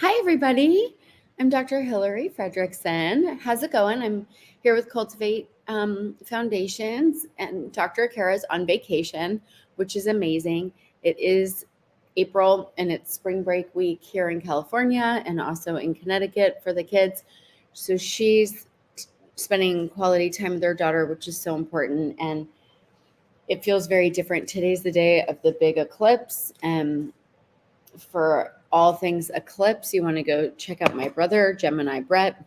Hi, everybody. I'm Dr. Hillary Fredrickson. How's it going? I'm here with Cultivate Foundations, and Dr. Kara's on vacation, which is amazing. It is April, and it's spring break week here in California and also in Connecticut for the kids. So she's spending quality time with her daughter, which is so important. And it feels very different. Today's the day of the big eclipse. And for all things eclipse, you want to go check out my brother, Gemini Brett.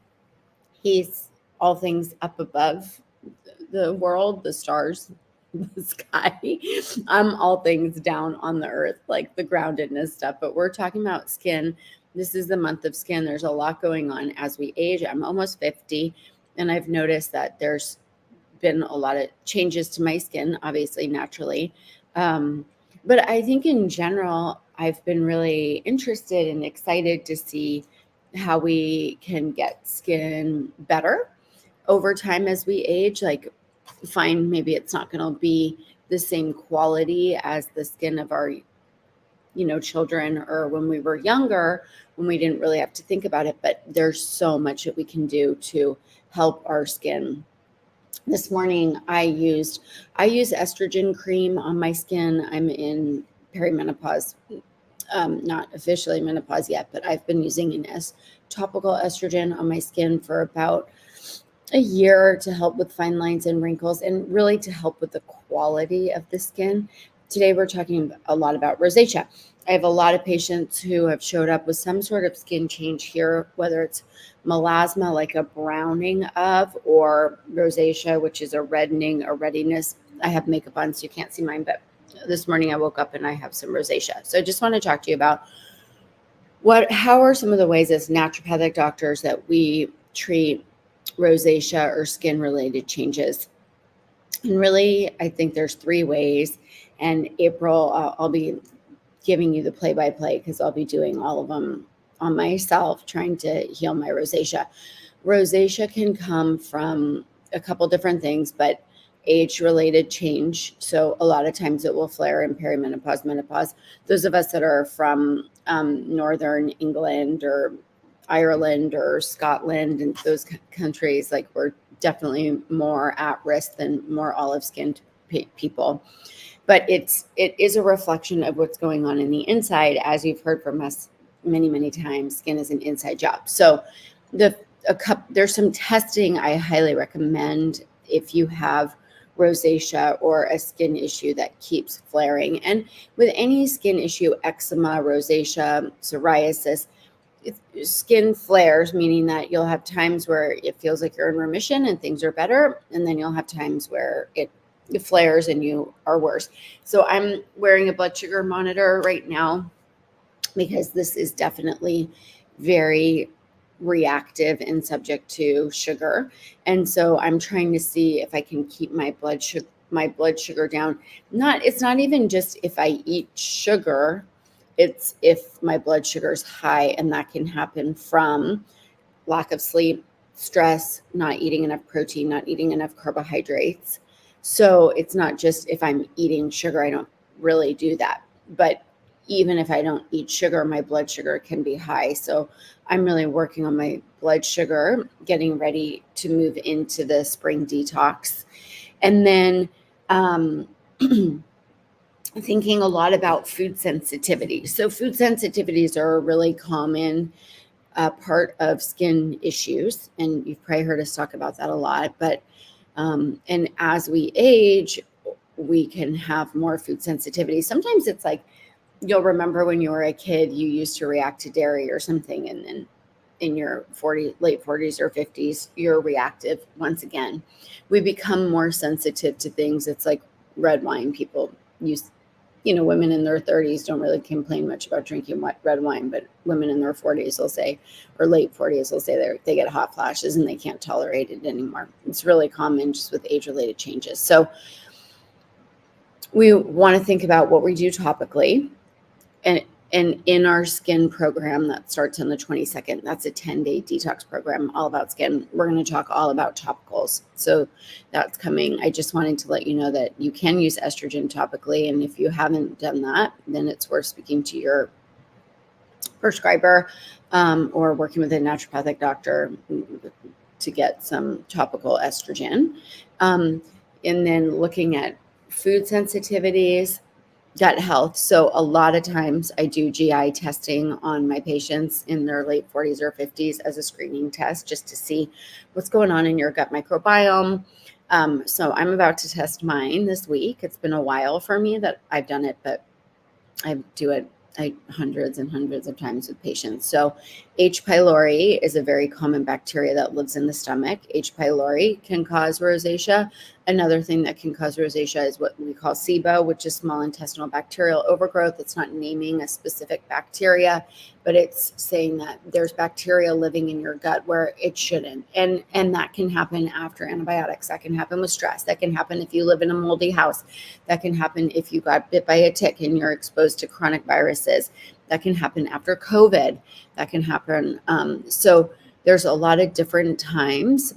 He's all things up above the world, the stars, the sky. I'm all things down on the earth, like the groundedness stuff. But we're talking about skin. This is the month of skin. There's a lot going on as we age. I'm almost 50, and I've noticed that there's been a lot of changes to my skin, obviously, naturally. But I think in general, I've been really interested and excited to see how we can get skin better over time as we age. Like, find maybe it's not going to be the same quality as the skin of our, children or when we were younger, when we didn't really have to think about it. But there's so much that we can do to help our skin. This morning I use estrogen cream on my skin. I'm in perimenopause, not officially menopause yet, but I've been using topical estrogen on my skin for about a year to help with fine lines and wrinkles and really to help with the quality of the skin. Today we're talking a lot about rosacea. I have a lot of patients who have showed up with some sort of skin change here, whether it's melasma, like a browning of, or rosacea, which is a reddening, a readiness. I have makeup on, so you can't see mine, but this morning I woke up and I have some rosacea. So I just want to talk to you about how are some of the ways as naturopathic doctors that we treat rosacea or skin related changes. And really, I think there's 3 ways. And April, I'll be giving you the play-by-play because I'll be doing all of them on myself, trying to heal my rosacea. Rosacea can come from a couple different things, but age-related change. So a lot of times it will flare in perimenopause, menopause. Those of us that are from Northern England or Ireland or Scotland and those countries, like, we're definitely more at risk than more olive-skinned people. But it is a reflection of what's going on in the inside. As you've heard from us many, many times, skin is an inside job. So there's some testing I highly recommend if you have rosacea or a skin issue that keeps flaring. And with any skin issue, eczema, rosacea, psoriasis, skin flares, meaning that you'll have times where it feels like you're in remission and things are better, and then you'll have times where it flares and you are worse. So I'm wearing a blood sugar monitor right now because this is definitely very reactive and subject to sugar. And so I'm trying to see if I can keep my blood sugar down. It's not even just if I eat sugar, it's if my blood sugar is high, and that can happen from lack of sleep, stress, not eating enough protein, not eating enough carbohydrates. So it's not just if I'm eating sugar, I don't really do that. But even if I don't eat sugar, my blood sugar can be high. So I'm really working on my blood sugar, getting ready to move into the spring detox. And then thinking a lot about food sensitivity. So food sensitivities are a really common part of skin issues. And you've probably heard us talk about that a lot. But and as we age, we can have more food sensitivity. Sometimes it's like, you'll remember when you were a kid, you used to react to dairy or something. And then in your late 40s or 50s, you're reactive once again. We become more sensitive to things. It's like red wine. People use, women in their 30s don't really complain much about drinking red wine, but women in their 40s will say, or late 40s will say they get hot flashes and they can't tolerate it anymore. It's really common just with age-related changes. So we want to think about what we do topically. And in our skin program that starts on the 22nd, that's a 10-day detox program all about skin. We're going to talk all about topicals. So that's coming. I just wanted to let you know that you can use estrogen topically. And if you haven't done that, then it's worth speaking to your prescriber or working with a naturopathic doctor to get some topical estrogen. And then looking at food sensitivities, gut health. So a lot of times I do GI testing on my patients in their late 40s or 50s as a screening test just to see what's going on in your gut microbiome. So I'm about to test mine this week. It's been a while for me that I've done it, but I do it hundreds and hundreds of times with patients. So H. pylori is a very common bacteria that lives in the stomach. H. pylori can cause rosacea. Another thing that can cause rosacea is what we call SIBO, which is small intestinal bacterial overgrowth. It's not naming a specific bacteria, but it's saying that there's bacteria living in your gut where it shouldn't. And that can happen after antibiotics. That can happen with stress. That can happen if you live in a moldy house. That can happen if you got bit by a tick and you're exposed to chronic viruses. That can happen after COVID. That can happen. So there's a lot of different times.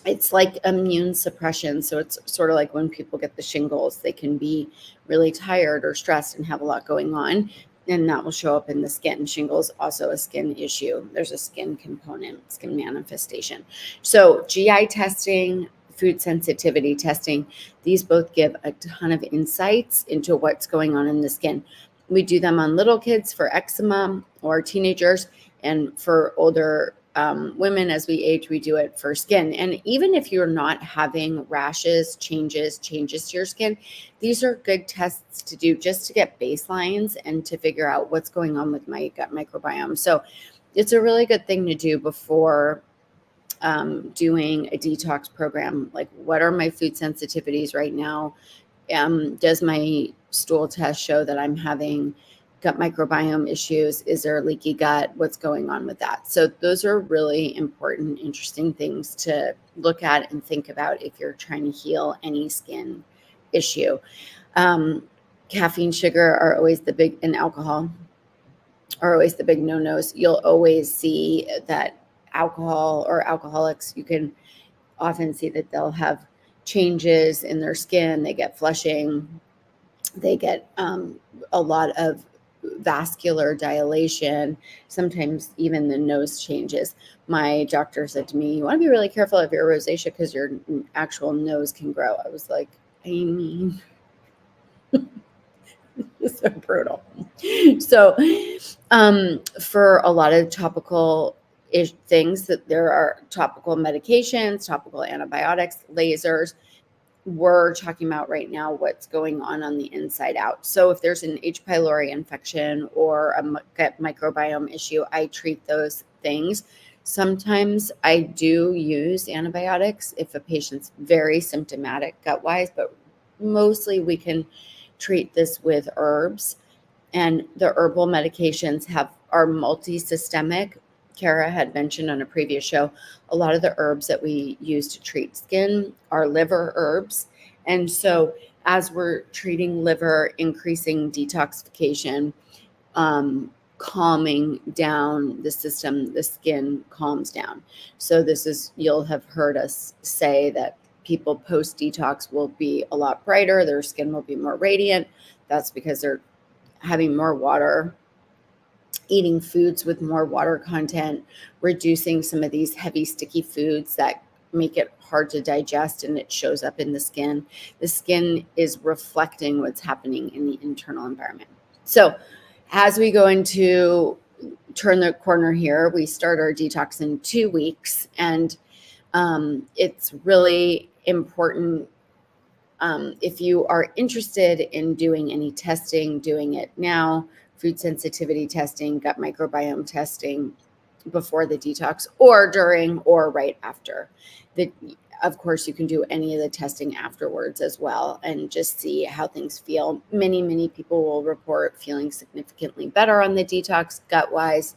It's like immune suppression. So it's sort of like when people get the shingles, they can be really tired or stressed and have a lot going on. And that will show up in the skin. Shingles, also a skin issue. There's a skin component, skin manifestation. So GI testing, food sensitivity testing, these both give a ton of insights into what's going on in the skin. We do them on little kids for eczema or teenagers, and for older women as we age, we do it for skin. And even if you're not having rashes, changes to your skin, these are good tests to do just to get baselines and to figure out what's going on with my gut microbiome. So it's a really good thing to do before doing a detox program. Like, what are my food sensitivities right now? Does my stool test show that I'm having gut microbiome issues? Is there a leaky gut? What's going on with that? So those are really important, interesting things to look at and think about if you're trying to heal any skin issue. Caffeine, sugar are always the big, and alcohol are always the big no-nos. You'll always see that alcohol or alcoholics, you can often see that they'll have changes in their skin. They get flushing. They get a lot of vascular dilation. Sometimes even the nose changes. My doctor said to me, you want to be really careful of your rosacea because your actual nose can grow. I was like, I mean, it's so brutal. So for a lot of topical things, that there are topical medications, topical antibiotics, lasers. We're talking about right now what's going on the inside out. So if there's an H. pylori infection or a gut microbiome issue, I treat those things. Sometimes I do use antibiotics if a patient's very symptomatic gut-wise, but mostly we can treat this with herbs. And the herbal medications are multi-systemic. Kara had mentioned on a previous show, a lot of the herbs that we use to treat skin are liver herbs. And so as we're treating liver, increasing detoxification, calming down the system, the skin calms down. So you'll have heard us say that people post detox will be a lot brighter. Their skin will be more radiant. That's because they're having more water, eating foods with more water content, reducing some of these heavy, sticky foods that make it hard to digest, and it shows up in the skin. The skin is reflecting what's happening in the internal environment. So as we go into turn the corner here, we start our detox in 2 weeks, and it's really important. If you are interested in doing any testing, doing it now, food sensitivity testing, gut microbiome testing before the detox, or during, or right after. Of course, you can do any of the testing afterwards as well and just see how things feel. Many people will report feeling significantly better on the detox, gut-wise,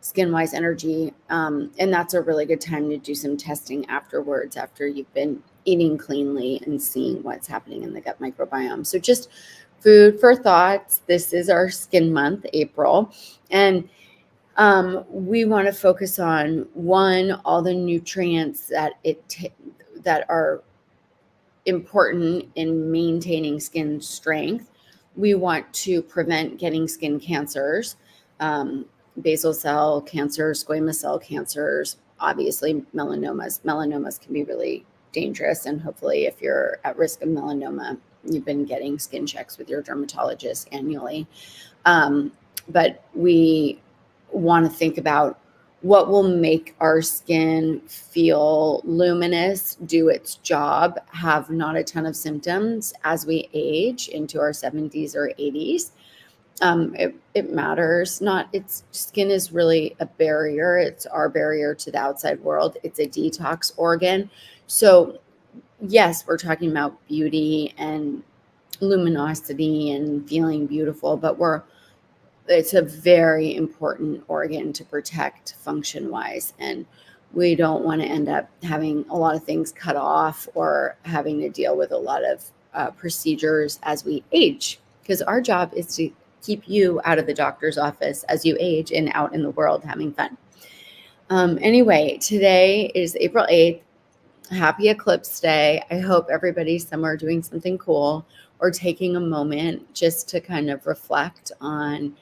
skin-wise, energy. And that's a really good time to do some testing afterwards, after you've been eating cleanly and seeing what's happening in the gut microbiome. So just food for thoughts. This is our skin month, April. And we want to focus on, one, all the nutrients that are important in maintaining skin strength. We want to prevent getting skin cancers. basal cell cancers, squamous cell cancers, obviously melanomas. Melanomas can be really dangerous. And hopefully, if you're at risk of melanoma, you've been getting skin checks with your dermatologist annually. But we want to think about what will make our skin feel luminous, do its job, have not a ton of symptoms as we age into our 70s or 80s. It matters. Not, it's skin is really a barrier. It's our barrier to the outside world. It's a detox organ. So yes, we're talking about beauty and luminosity and feeling beautiful, but it's a very important organ to protect function wise. And we don't want to end up having a lot of things cut off or having to deal with a lot of procedures as we age, because our job is to keep you out of the doctor's office as you age and out in the world having fun. Anyway, today is April 8th. Happy Eclipse Day. I hope everybody's somewhere doing something cool or taking a moment just to kind of reflect on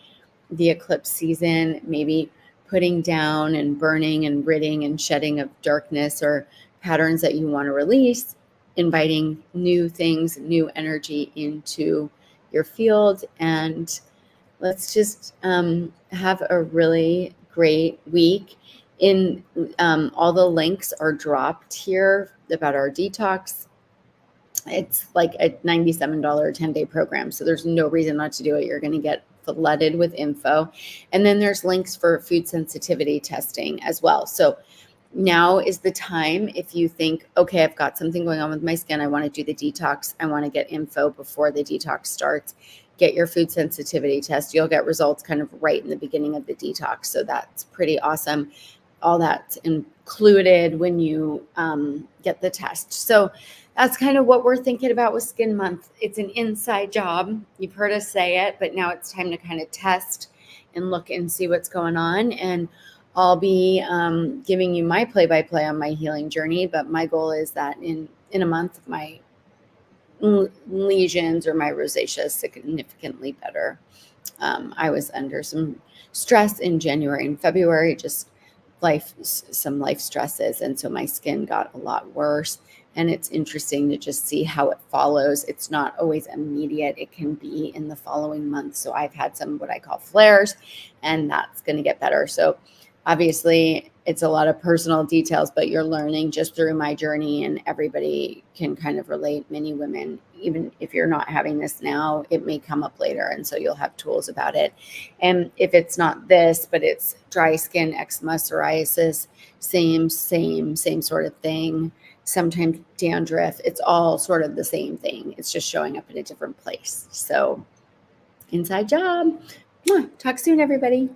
the eclipse season, maybe putting down and burning and ridding and shedding of darkness or patterns that you want to release, inviting new things, new energy into your field. And let's just have a really great week. All the links are dropped here about our detox. It's like a $97 10-day program, so there's no reason not to do it. You're going to get flooded with info. And then there's links for food sensitivity testing as well. So now is the time, if you think, okay, I've got something going on with my skin, I want to do the detox, I want to get info before the detox starts, get your food sensitivity test. You'll get results kind of right in the beginning of the detox. So that's pretty awesome. All that's included when you get the test. So that's kind of what we're thinking about with Skin Month. It's an inside job. You've heard us say it, but now it's time to kind of test and look and see what's going on. And I'll be giving you my play-by-play on my healing journey. But my goal is that in a month, my lesions or my rosacea is significantly better. I was under some stress in January and February, just some life stresses. And so my skin got a lot worse. And it's interesting to just see how it follows. It's not always immediate. It can be in the following month. So I've had some what I call flares, and that's going to get better. So obviously it's a lot of personal details, but you're learning just through my journey, and everybody can kind of relate. Many women, even if you're not having this now, it may come up later. And so you'll have tools about it. And if it's not this, but it's dry skin, eczema, psoriasis, same sort of thing. Sometimes dandruff, it's all sort of the same thing. It's just showing up in a different place. So inside job. Talk soon, everybody.